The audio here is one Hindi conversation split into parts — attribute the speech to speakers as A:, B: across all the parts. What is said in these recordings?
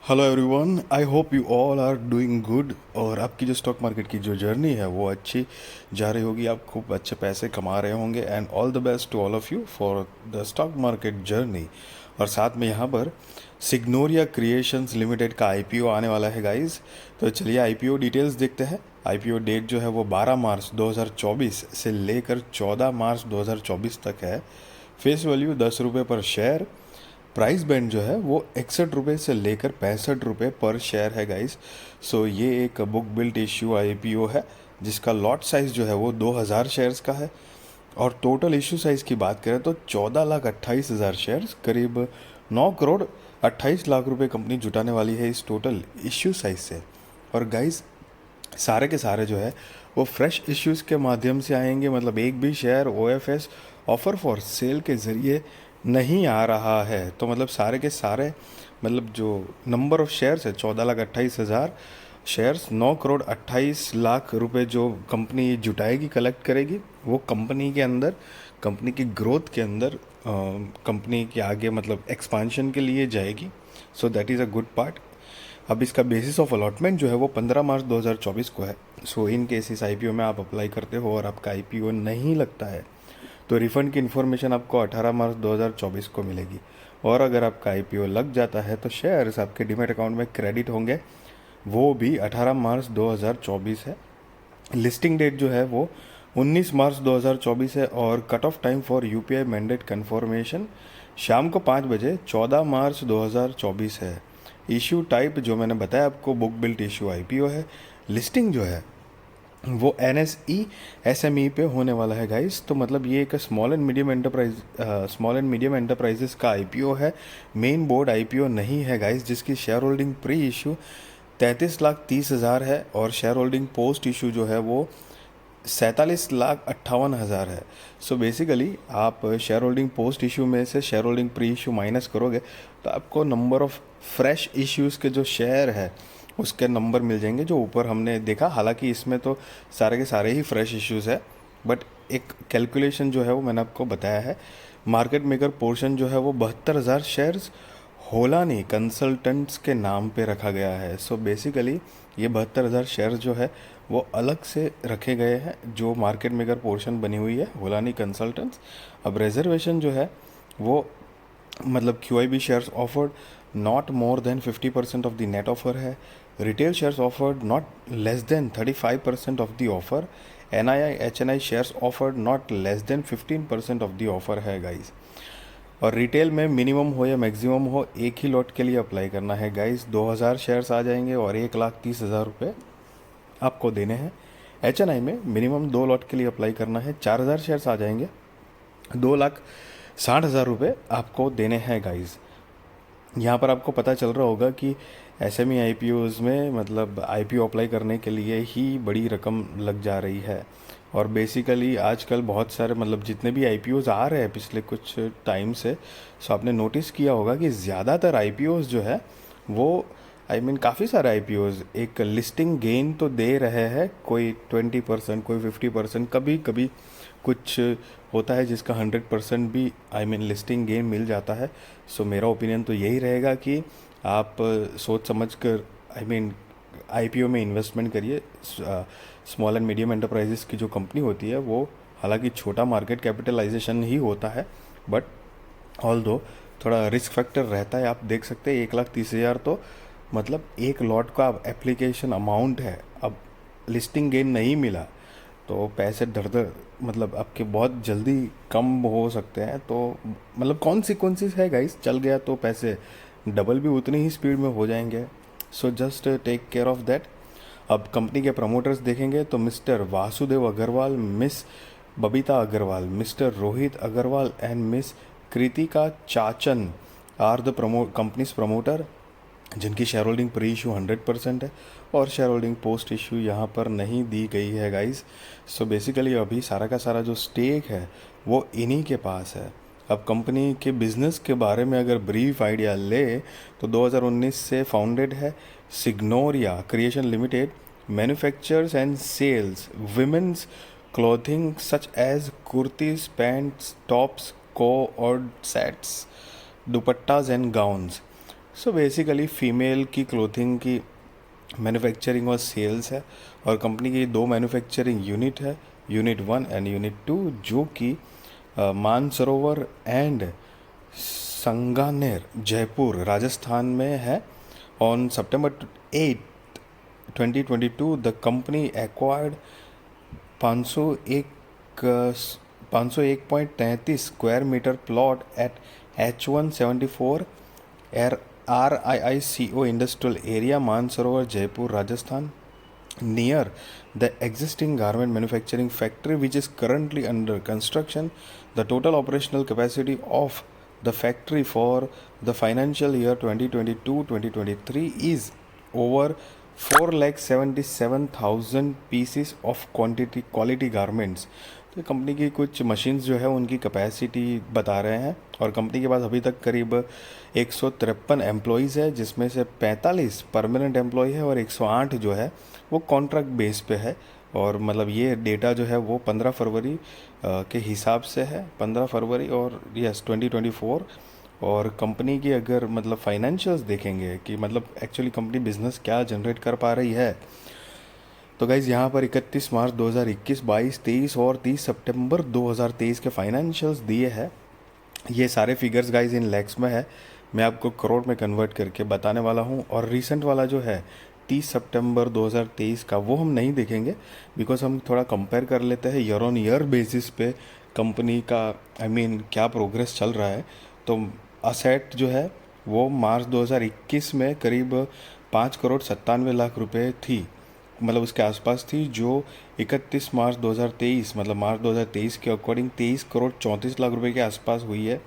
A: Hello everyone, I hope you all are doing good. और आपकी जो स्टॉक मार्केट की जो जर्नी है वो अच्छी जा रही होगी, आप खूब अच्छे पैसे कमा रहे होंगे। And all the best to all of you for the stock market journey. और साथ में यहाँ पर सिग्नोरिया क्रिएशंस लिमिटेड का आईपीओ आने वाला है गाइस। तो चलिए आईपीओ डिटेल्स देखते हैं। आईपीओ डेट जो है वो 12 मार्च 2024 से लेकर 14 मार्च 2024 तक है। फेस वैल्यू 10 रुपये पर शेयर। प्राइस बैंड जो है वो 61 रुपये से लेकर 65 रुपये पर शेयर है गाइस। सो ये एक बुक बिल्ट इश्यू आईपीओ है जिसका लॉट साइज जो है वो 2000 शेयर्स का है। और टोटल इश्यू साइज की बात करें तो 14,28,000 शेयर्स, करीब 9 करोड़ 28 लाख रुपए कंपनी जुटाने वाली है इस टोटल इश्यू साइज से। और गाइस सारे के सारे जो है वो फ्रेश इश्यूज़ के माध्यम से आएंगे, मतलब एक भी share OFS offer for sale के ज़रिए नहीं आ रहा है। तो मतलब सारे के सारे, मतलब जो नंबर ऑफ शेयर्स है 14,28,000 शेयर्स, 9 करोड़ 28 लाख रुपए जो कंपनी जुटाएगी, कलेक्ट करेगी, वो कंपनी के अंदर, कंपनी की ग्रोथ के अंदर, कंपनी के आगे मतलब एक्सपांशन के लिए जाएगी। So that is a good part. अब इसका बेसिस ऑफ अलॉटमेंट जो है वो 15 मार्च 2024 को है। सो इन केस इस आईपीओ में आप अप्लाई करते हो और आपका आईपीओ नहीं लगता है तो रिफ़ंड की इन्फॉर्मेशन आपको 18 मार्च 2024 को मिलेगी। और अगर आपका आईपीओ लग जाता है तो शेयर्स आपके डीमैट अकाउंट में क्रेडिट होंगे, वो भी 18 मार्च 2024 है। लिस्टिंग डेट जो है वो 19 मार्च 2024 है। और cut off time for UPI mandate confirmation शाम को 5 बजे 14 मार्च 2024 है। इशू टाइप जो मैंने बताया आपको, बुक बिल्ट इशू आईपीओ है। लिस्टिंग जो है वो एनएसई एसएमई पे होने वाला है गाइस। तो मतलब ये एक स्मॉल एंड मीडियम एंटरप्राइजेस का आईपीओ है, मेन बोर्ड आईपीओ नहीं है गाइस, जिसकी शेयर होल्डिंग प्री इशू 33,30,000 है और शेयर होल्डिंग पोस्ट इशू जो है वो 47,58,000 है। सो बेसिकली आप शेयर होल्डिंग पोस्ट इशू में से share holding pre issue minus करोगे तो आपको नंबर ऑफ फ्रेश इश्यूज़ के जो शेयर है उसके नंबर मिल जाएंगे जो ऊपर हमने देखा। हालांकि इसमें तो सारे के सारे ही फ्रेश इश्यूज़ है, बट एक कैलकुलेशन जो है वो मैंने आपको बताया है। मार्केट मेकर पोर्शन जो है वो 72,000 शेयर्स होलानी कंसल्टेंट्स के नाम पे रखा गया है। सो बेसिकली ये 72,000 शेयर्स जो है वो अलग से रखे गए हैं, जो मार्केट मेकर पोर्शन बनी हुई है होलानी कंसल्टेंट्स। अब रिजर्वेशन जो है वो, मतलब Q I B shares offered not more than 50% of the net offer है। Retail shares offered not less than 35% of the offer. N I H N I shares offered not less than 15% of the offer है गाइज। और रिटेल में मिनिमम हो या मैक्सिमम हो, एक ही लॉट के लिए अप्लाई करना है गाइज। 2,000 शेयर्स आ जाएंगे और 1,30,000 रुपये आपको देने हैं। एच एन आई में मिनिमम 2 लॉट के लिए अप्लाई करना है, 4,000 शेयर्स आ जाएंगे, 2,60,000 रुपये आपको देने हैं गाइज। यहाँ पर आपको पता चल रहा होगा कि एसएमई आईपीओज़ में मतलब आईपीओ अप्लाई करने के लिए ही बड़ी रकम लग जा रही है। और बेसिकली आजकल बहुत सारे, मतलब जितने भी आईपीओज़ आ रहे हैं पिछले कुछ टाइम से, सो आपने नोटिस किया होगा कि ज़्यादातर आईपीओज़ जो है वो, काफ़ी सारे आईपीओज़ एक लिस्टिंग गेन तो दे रहे हैं, कोई 20%, कोई 50%, कभी कभी कुछ होता है जिसका 100% भी लिस्टिंग गेन मिल जाता है। सो मेरा ओपिनियन तो यही रहेगा कि आप सोच समझ कर आईपीओ में इन्वेस्टमेंट करिए। स्मॉल एंड मीडियम एंटरप्राइजेस की जो कंपनी होती है वो, हालांकि छोटा मार्केट कैपिटलाइजेशन ही होता है, बट ऑल दो थोड़ा रिस्क फैक्टर रहता है। आप देख सकते हैं 1,30,000 तो मतलब एक लॉट का एप्लीकेशन अमाउंट है। अब लिस्टिंग गेन नहीं मिला तो पैसे धड़ धड़, मतलब आपके बहुत जल्दी कम हो सकते हैं। तो मतलब कॉन्सिक्वेंसेस है गाइस, चल गया तो पैसे डबल भी उतनी ही स्पीड में हो जाएंगे। So just take care of that. अब कंपनी के प्रमोटर्स देखेंगे तो mister Vasudev Agarwal, miss Babita Agarwal, mister Rohit Agarwal and miss Kritika Chachan are the company's promoter, जिनकी शेयर होल्डिंग प्री इशू 100% है और शेयर होल्डिंग पोस्ट इशू यहाँ पर नहीं दी गई है गाइस। सो बेसिकली अभी सारा का सारा जो स्टेक है वो इन्हीं के पास है। अब कंपनी के बिजनेस के बारे में अगर ब्रीफ आइडिया ले तो 2019 से फाउंडेड है। Signoria Creation Limited manufactures and sales women's clothing such as kurtis, pants, tops, coord sets, dupattas and gowns. So basically female की क्लोथिंग की मैन्युफैक्चरिंग और सेल्स है, और कंपनी की दो मैन्युफैक्चरिंग यूनिट है, यूनिट 1 एंड यूनिट 2, जो कि मानसरोवर एंड संगानेर जयपुर राजस्थान में है। On September 8, 2022 the company acquired 501 501.33 square metre plot at H174 RIICO industrial area Mansarovar Jaipur Rajasthan near the existing garment manufacturing factory which is currently under construction. The total operational capacity of the factory for the financial year 2022-2023 is over 4,77,000 pieces of quality garments. तो कंपनी की कुछ मशीन्स जो है उनकी कैपेसिटी बता रहे हैं, और कंपनी के पास अभी तक करीब 153 एम्प्लॉयज़ है, जिसमें से 45 परमानेंट एम्प्लॉय है और 108 जो है वो कॉन्ट्रैक्ट बेस पे है। और मतलब ये डेटा जो है वो 15 फरवरी के हिसाब से है, 15 फरवरी और यस 2024। और कंपनी की अगर मतलब फाइनेंशियल्स देखेंगे कि मतलब एक्चुअली कंपनी बिजनेस क्या जनरेट कर पा रही है, तो गाइज़ यहाँ पर 31 मार्च 2021, 22, 23 और 30 सितंबर 2023 के फाइनेंशियल्स दिए हैं। ये सारे फिगर्स गाइज इन लैक्स में है, मैं आपको करोड़ में कन्वर्ट करके बताने वाला हूँ। और रिसेंट वाला जो है 30 सितंबर 2023 का, वो हम नहीं देखेंगे, बिकॉज हम थोड़ा कंपेयर कर लेते हैं ईयर ऑन ईयर बेसिस पे कंपनी का क्या प्रोग्रेस चल रहा है। तो असेट जो है वो मार्च 2021 में करीब 5,97,00,000 रुपये थी, मतलब उसके आसपास थी, जो 31 मार्च 2023 मतलब मार्च 2023 के अकॉर्डिंग 23,34,00,000 रुपये के आसपास हुई है।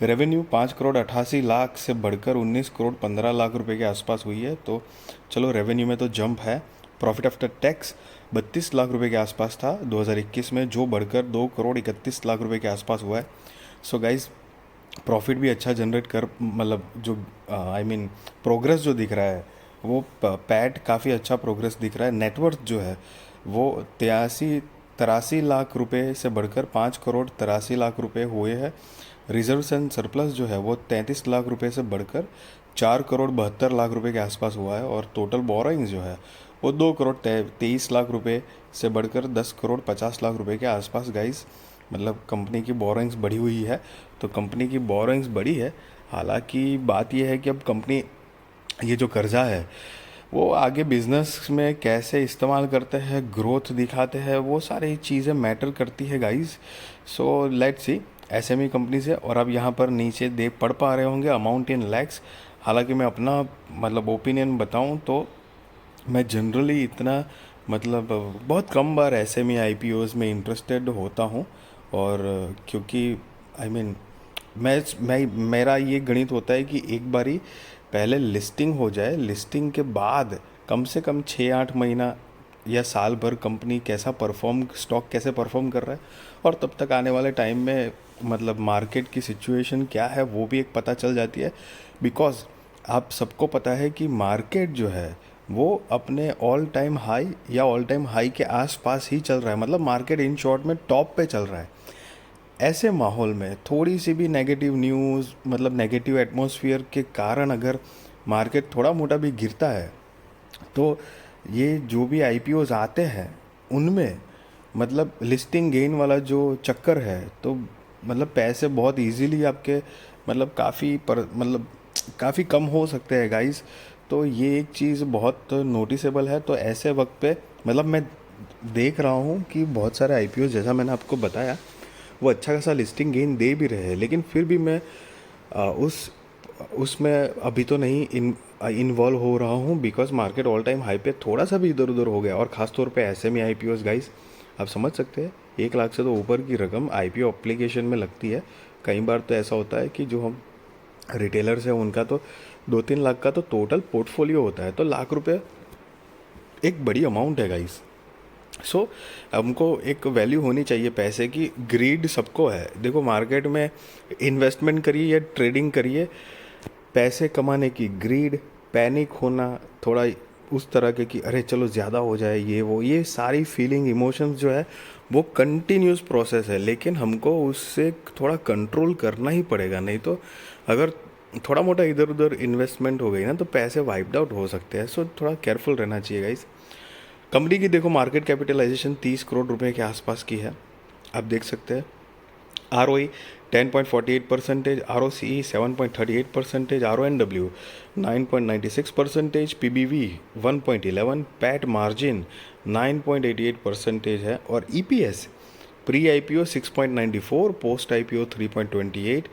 A: रेवेन्यू 5,88,00,000 से बढ़कर 19,15,00,000 रुपये के आसपास हुई है। तो चलो रेवेन्यू में तो जंप है। प्रॉफिट आफ्टर टैक्स 32 लाख रुपये के आसपास था 2021 में, जो बढ़कर 2,31,00,000 रुपये के आसपास हुआ है। सो गाइज प्रॉफिट भी अच्छा जनरेट कर, मतलब जो प्रोग्रेस जो दिख रहा है वो पैट काफ़ी अच्छा प्रोग्रेस दिख रहा है। नेटवर्थ जो है वो 83 लाख रुपए से बढ़कर 5,83,00,000 रुपए हुए हैं। रिजर्व्स एंड सरप्लस जो है वो 33 लाख रुपए से बढ़कर 4,72,00,000 रुपए के आसपास हुआ है। और टोटल बोरोइंग्स जो है वो 2,23,00,000 रुपए से बढ़कर 10,50,00,000 रुपए के आसपास गाइस, मतलब कंपनी की बोरोइंग्स बढ़ी हुई है। तो कंपनी की बोरोइंग्स बढ़ी है, हालांकि बात यह है कि अब कंपनी ये जो कर्जा है वो आगे बिजनेस में कैसे इस्तेमाल करते हैं, ग्रोथ दिखाते हैं, वो सारी चीज़ें मैटर करती है guys. So let's see SME company से। और अब यहाँ पर नीचे देख पढ़ पा रहे होंगे अमाउंट इन लैक्स। हालांकि मैं अपना मतलब ओपिनियन बताऊँ तो मैं जनरली इतना मतलब बहुत कम बार एसएमई आईपीओज में इंटरेस्टेड होता हूँ। और क्योंकि आई I मीन मैं मेरा ये गणित होता है कि एक बारी पहले लिस्टिंग हो जाए, लिस्टिंग के बाद कम से कम 6-8 महीना या साल भर कंपनी कैसा परफॉर्म, स्टॉक कैसे परफॉर्म कर रहा है, और तब तक आने वाले टाइम में मतलब मार्केट की सिचुएशन क्या है वो भी एक पता चल जाती है। बिकॉज आप सबको पता है कि मार्केट जो है वो अपने ऑल टाइम हाई या ऑल टाइम हाई के आसपास ही चल रहा है, मतलब मार्केट इन शॉर्ट में टॉप पे चल रहा है। ऐसे माहौल में थोड़ी सी भी नेगेटिव न्यूज़, मतलब नेगेटिव एटमॉस्फेयर के कारण अगर मार्केट थोड़ा मोटा भी गिरता है, तो ये जो भी आईपीओज आते हैं उनमें मतलब लिस्टिंग गेन वाला जो चक्कर है, तो मतलब पैसे बहुत इजीली आपके मतलब काफ़ी कम हो सकते हैं गाइस। तो ये एक चीज़ बहुत नोटिसेबल है। तो ऐसे वक्त पे मतलब मैं देख रहा हूँ कि बहुत सारे आईपीओ, जैसा मैंने आपको बताया, वो अच्छा खासा लिस्टिंग गेन दे भी रहे हैं, लेकिन फिर भी मैं उसमें अभी तो नहीं इन्वॉल्व हो रहा हूँ, because market all time high पे थोड़ा सा भी इधर उधर हो गया। और ख़ास तौर पे एसएमई आईपीओस गाइस, आप समझ सकते हैं 1 लाख से तो ऊपर की रकम आईपीओ एप्लीकेशन में लगती है। कई बार तो ऐसा होता है कि जो हम रिटेलर्स हैं उनका तो 2-3 लाख का तो टोटल पोर्टफोलियो होता है। तो लाख रुपए एक बड़ी अमाउंट है गाइस। सो हमको एक वैल्यू होनी चाहिए पैसे की। ग्रीड सबको है, देखो मार्केट में इन्वेस्टमेंट करिए या ट्रेडिंग करिए, पैसे कमाने की ग्रीड, पैनिक होना थोड़ा उस तरह के कि अरे चलो ज़्यादा हो जाए ये वो, ये सारी फीलिंग इमोशंस जो है वो कंटिन्यूस प्रोसेस है, लेकिन हमको उससे थोड़ा कंट्रोल करना ही पड़ेगा। नहीं तो अगर थोड़ा मोटा इधर उधर इन्वेस्टमेंट हो गई ना तो पैसे वाइप्ड आउट हो सकते हैं, सो थोड़ा केयरफुल रहना चाहिए गाइस। कंपनी की देखो मार्केट कैपिटलाइजेशन 30 करोड़ रुपए के आसपास की है, आप देख सकते हैं। R O E 10.48%, R O C 7.38%, R O N W 9.96%, P B V 1.11, PAT margin 9.88% है, और E P S pre I P O 6.94, post I P O 3.28,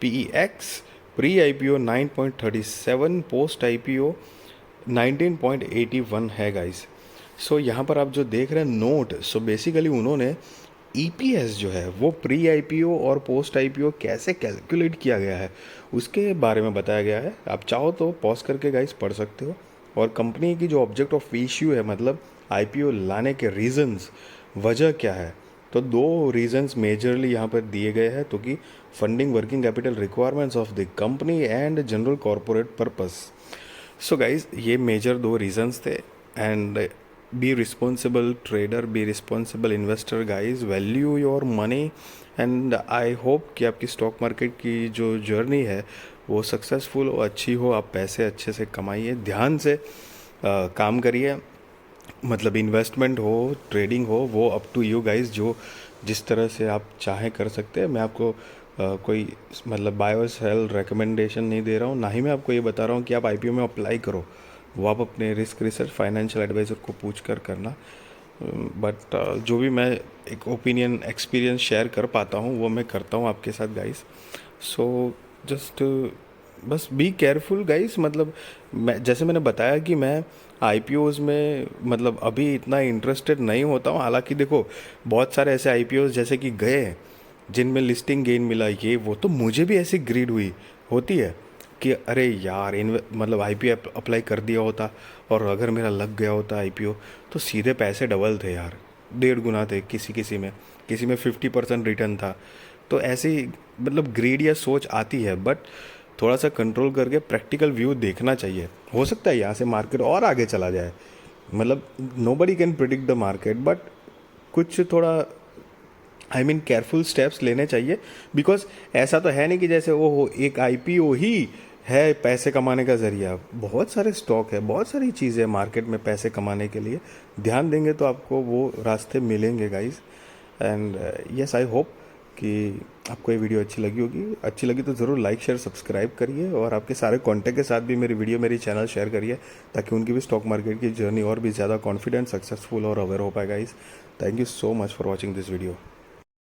A: P E X pre I P O 9.37, post I P O 19.81 है गाइस। सो यहाँ पर आप जो देख रहे हैं नोट, सो बेसिकली उन्होंने ईपीएस जो है वो प्री आईपीओ और पोस्ट आईपीओ कैसे कैलकुलेट किया गया है उसके बारे में बताया गया है। आप चाहो तो पॉज करके गाइस पढ़ सकते हो। और कंपनी की जो ऑब्जेक्ट ऑफ इश्यू है, मतलब आईपीओ लाने के रीजंस, वजह क्या है, तो दो रीजंस मेजरली यहाँ पर दिए गए हैं, तो कि funding working capital requirements of the company and general corporate purpose. So guys ये मेजर दो रीजंस थे। And be responsible trader, be responsible investor guys, value your money. And I hope कि आपकी स्टॉक मार्केट की जो जर्नी है वो सक्सेसफुल हो, अच्छी हो, आप पैसे अच्छे से कमाइए, ध्यान से काम करिए। मतलब इन्वेस्टमेंट हो, ट्रेडिंग हो, वो अप टू यू गाइस, जो जिस तरह से आप चाहें कर सकते हैं। मैं आपको कोई मतलब बाय और सेल रिकमेंडेशन नहीं दे रहा हूँ, ना ही मैं आपको ये बता रहा हूँ कि आप आईपीओ में अप्लाई करो। वो आप अपने रिस्क रिसर्च फाइनेंशियल एडवाइज़र को पूछ कर करना। बट जो भी मैं एक ओपिनियन एक्सपीरियंस शेयर कर पाता हूँ वो मैं करता हूँ आपके साथ गाइस। सो जस्ट बस बी केयरफुल गाइस। मतलब मैं जैसे मैंने बताया कि मैं आईपीओज़ में मतलब अभी इतना इंटरेस्टेड नहीं होता हूँ। हालांकि देखो बहुत सारे ऐसे आईपीओज़ जैसे कि गए जिनमें लिस्टिंग गेन मिला, ये वो, तो मुझे भी ऐसी ग्रीड हुई होती है कि अरे यार इन मतलब आईपीओ अप्लाई कर दिया होता और अगर मेरा लग गया होता आईपीओ तो सीधे पैसे डबल थे यार, 1.5 गुना थे, किसी में 50% रिटर्न था। तो ऐसी मतलब ग्रीड या सोच आती है, बट थोड़ा सा कंट्रोल करके प्रैक्टिकल व्यू देखना चाहिए। हो सकता है यहाँ से मार्केट और आगे चला जाए, मतलब nobody can predict the market, but कुछ थोड़ा केयरफुल स्टेप्स लेने चाहिए। बिकॉज ऐसा तो है नहीं कि जैसे वो एक आईपीओ ही है पैसे कमाने का ज़रिया। बहुत सारे स्टॉक है, बहुत सारी चीज़ें हैं मार्केट में पैसे कमाने के लिए, ध्यान देंगे तो आपको वो रास्ते मिलेंगे guys. And yes, I hope कि आपको ये वीडियो अच्छी लगी होगी। अच्छी लगी तो ज़रूर लाइक शेयर सब्सक्राइब करिए, और आपके सारे कॉन्टैक्ट के साथ भी मेरी चैनल शेयर करिए, ताकि उनकी भी स्टॉक मार्केट की जर्नी और भी ज़्यादा कॉन्फिडेंट, सक्सेसफुल और अवेयर हो पाए guys. Thank you so much for watching this video.